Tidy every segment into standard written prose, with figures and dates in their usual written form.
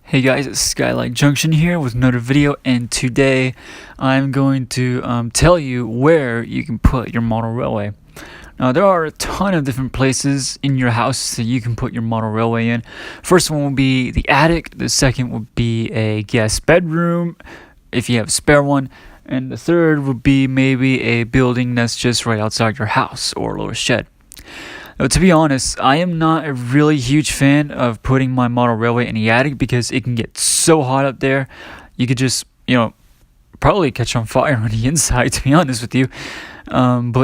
Hey guys, it's Skylight Junction here with another video, and today I'm going to tell you where you can put your model railway. Now, there are a ton of different places in your house that you can put your model railway in. First one will be the attic, the second would be a guest bedroom, if you have a spare one, and the third would be maybe a building that's just right outside your house or a little shed. Now, to be honest, I am not a really huge fan of putting my model railway in the attic because it can get so hot up there. You could just, probably catch on fire on the inside, to be honest with you. Probably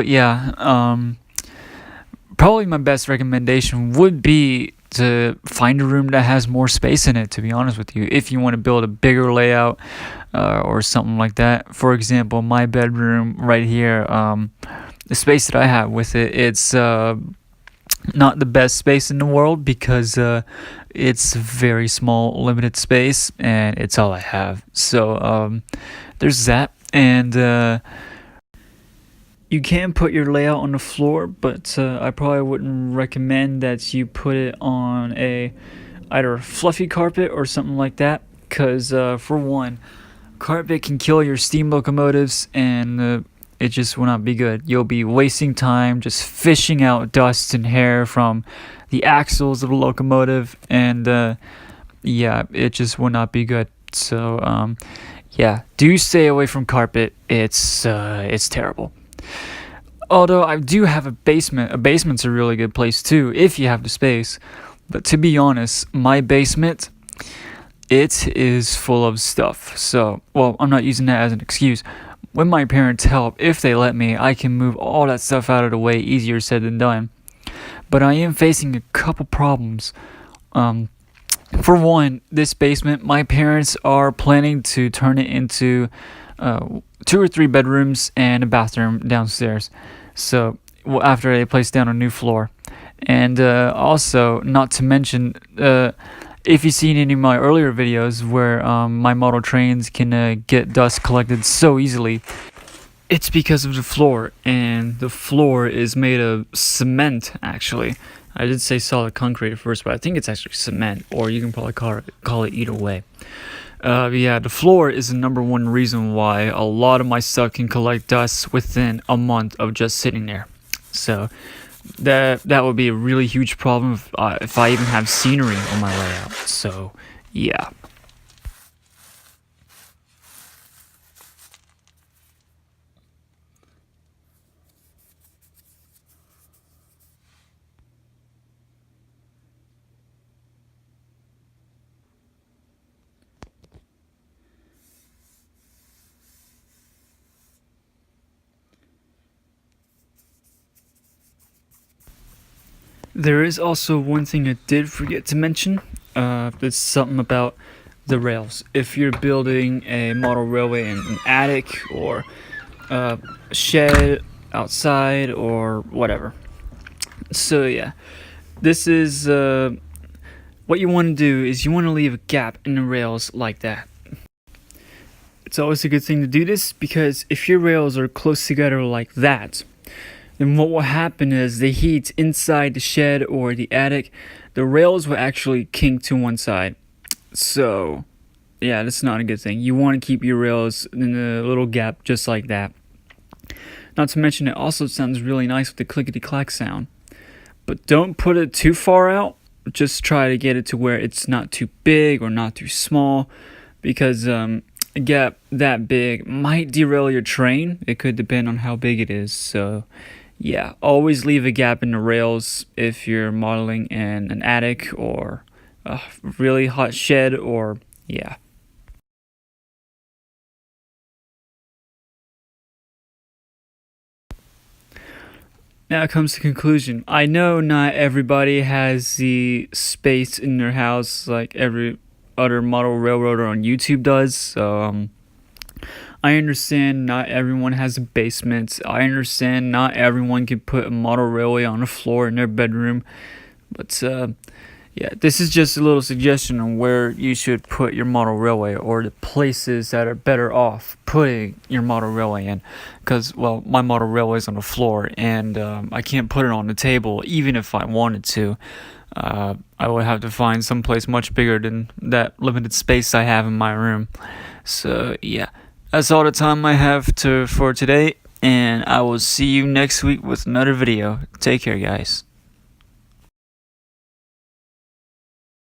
my best recommendation would be to find a room that has more space in it, to be honest with you, if you want to build a bigger layout or something like that. For example, my bedroom right here, the space that I have with it, it's not the best space in the world because it's very small, limited space, and it's all I have. So there's that. And you can put your layout on the floor, but I probably wouldn't recommend that you put it on either a fluffy carpet or something like that, because for one, carpet can kill your steam locomotives, and it just will not be good. You'll be wasting time just fishing out dust and hair from the axles of the locomotive, and it just will not be good. So do stay away from carpet. It's terrible. Although I do have a basement. A basement's a really good place too if you have the space. But to be honest, my basement, it is full of stuff. So, well, I'm not using that as an excuse. With my parents' help, if they let me, I can move all that stuff out of the way. Easier said than done. But I am facing a couple problems. For one, this basement, my parents are planning to turn it into 2 or 3 bedrooms and a bathroom downstairs. So, after they place down a new floor. And also, not to mention, if you've seen any of my earlier videos where my model trains can get dust collected so easily, it's because of the floor, and the floor is made of cement, actually. I did say solid concrete at first, but I think it's actually cement, or you can probably call it either way. The floor is the number one reason why a lot of my stuff can collect dust within a month of just sitting there. So that would be a really huge problem if I even have scenery on my layout. So yeah. There is also one thing I did forget to mention. It's something about the rails. If you're building a model railway in an attic or a shed outside or whatever. So yeah, this is what you want to do is you want to leave a gap in the rails like that. It's always a good thing to do this because if your rails are close together like that, then what will happen is the heat inside the shed or the attic, the rails will actually kink to one side. So yeah, that's not a good thing. You want to keep your rails in a little gap just like that. Not to mention, it also sounds really nice with the clickety-clack sound. But don't put it too far out. Just try to get it to where it's not too big or not too small, because a gap that big might derail your train. It could depend on how big it is. So yeah, always leave a gap in the rails if you're modeling in an attic or a really hot shed or yeah. Now comes the conclusion. I know not everybody has the space in their house like every other model railroader on YouTube does. So I understand not everyone has a basement. I understand not everyone can put a model railway on the floor in their bedroom. But this is just a little suggestion on where you should put your model railway, or the places that are better off putting your model railway in. Because, well, my model railway is on the floor, and I can't put it on the table even if I wanted to. I would have to find someplace much bigger than that limited space I have in my room. So yeah, that's all the time I have for today, and I will see you next week with another video. Take care, guys.